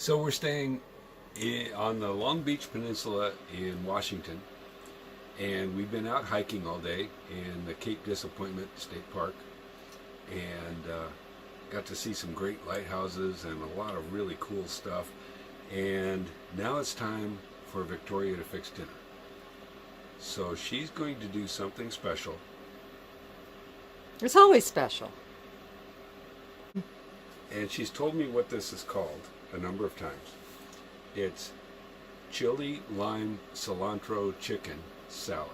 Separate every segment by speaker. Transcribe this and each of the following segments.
Speaker 1: So we're staying on the Long Beach Peninsula in Washington, and we've been out hiking all day in the Cape Disappointment State Park, and got to see some great lighthouses and a lot of really cool stuff. And now it's time for Victoria to fix dinner. So she's going to do something special.
Speaker 2: It's always special.
Speaker 1: And she's told me what this is called a number of times. It's chili lime cilantro chicken salad.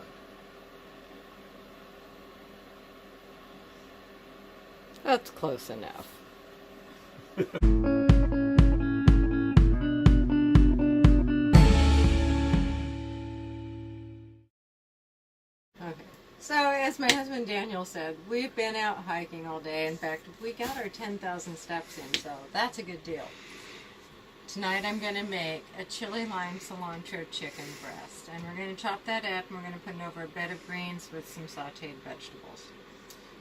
Speaker 2: That's close enough. Okay. So, as my husband Daniel said, we've been out hiking all day. In fact, we got our 10,000 steps in, so that's a good deal. Tonight I'm going to make a chili lime cilantro chicken breast, and we're going to chop that up and we're going to put it over a bed of greens with some sauteed vegetables.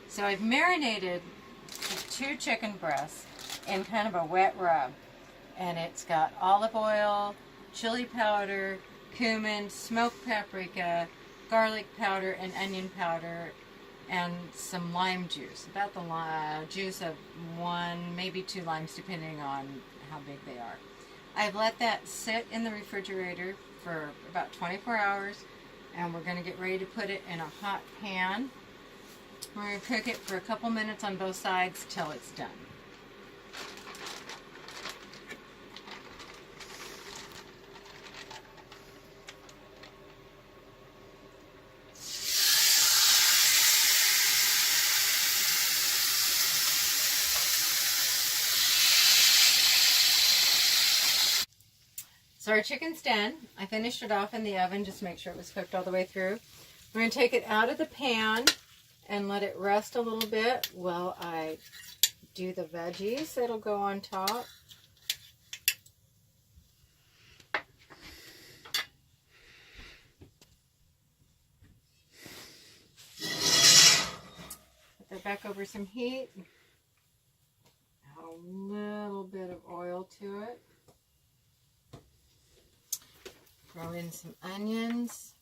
Speaker 2: So I've marinated the 2 chicken breasts in kind of a wet rub, and it's got olive oil, chili powder, cumin, smoked paprika, garlic powder, and onion powder, and some lime juice, about the juice of 1, maybe 2 limes depending on how big they are. I've let that sit in the refrigerator for about 24 hours, and we're going to get ready to put it in a hot pan. We're going to cook it for a couple minutes on both sides till it's done. So our chicken's done. I finished it off in the oven just to make sure it was cooked all the way through. We're going to take it out of the pan and let it rest a little bit while I do the veggies that'll go on top. Put that back over some heat. Add a little bit of oil to it. Throw in some onions.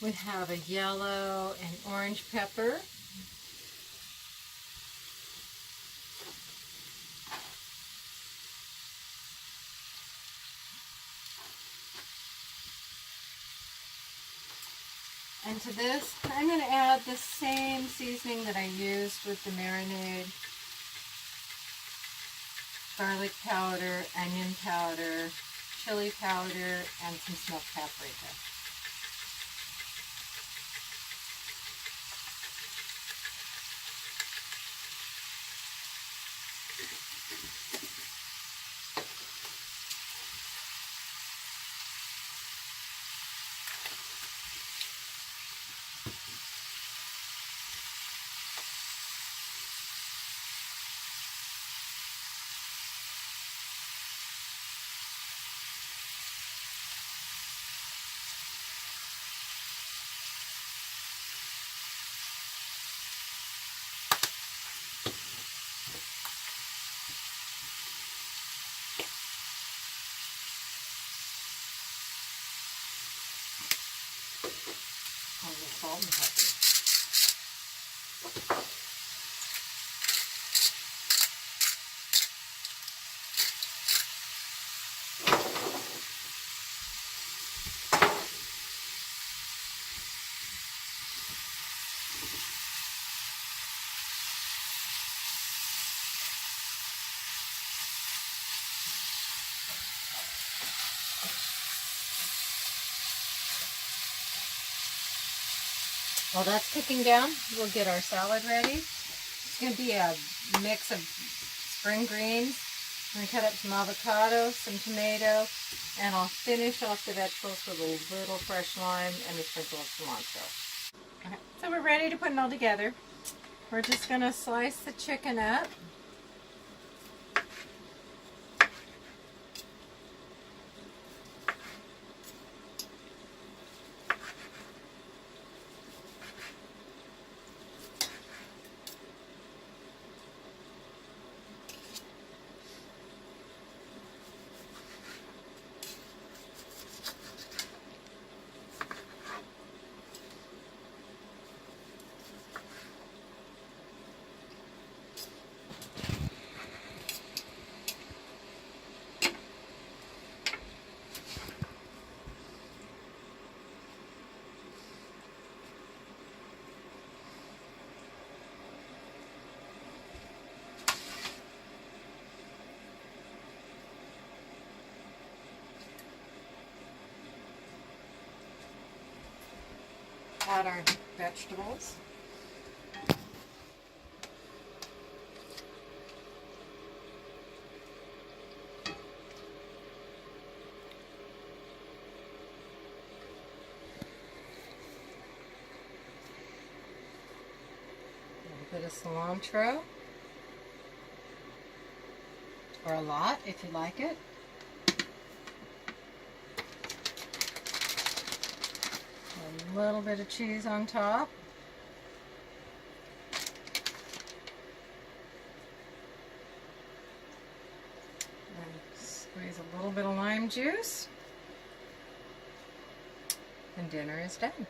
Speaker 2: We have a yellow and orange pepper. And to this, I'm going to add the same seasoning that I used with the marinade. Garlic powder, onion powder, chili powder, and some smoked paprika. And the salt and pepper. While that's cooking down, we'll get our salad ready. It's going to be a mix of spring greens. I'm going to cut up some avocado, some tomato, and I'll finish off the vegetables with a little fresh lime and a sprinkle of cilantro. Okay, so we're ready to put it all together. We're just going to slice the chicken up. Add our vegetables. A little bit of cilantro, or a lot if you like it. A little bit of cheese on top. And squeeze a little bit of lime juice. And dinner is done.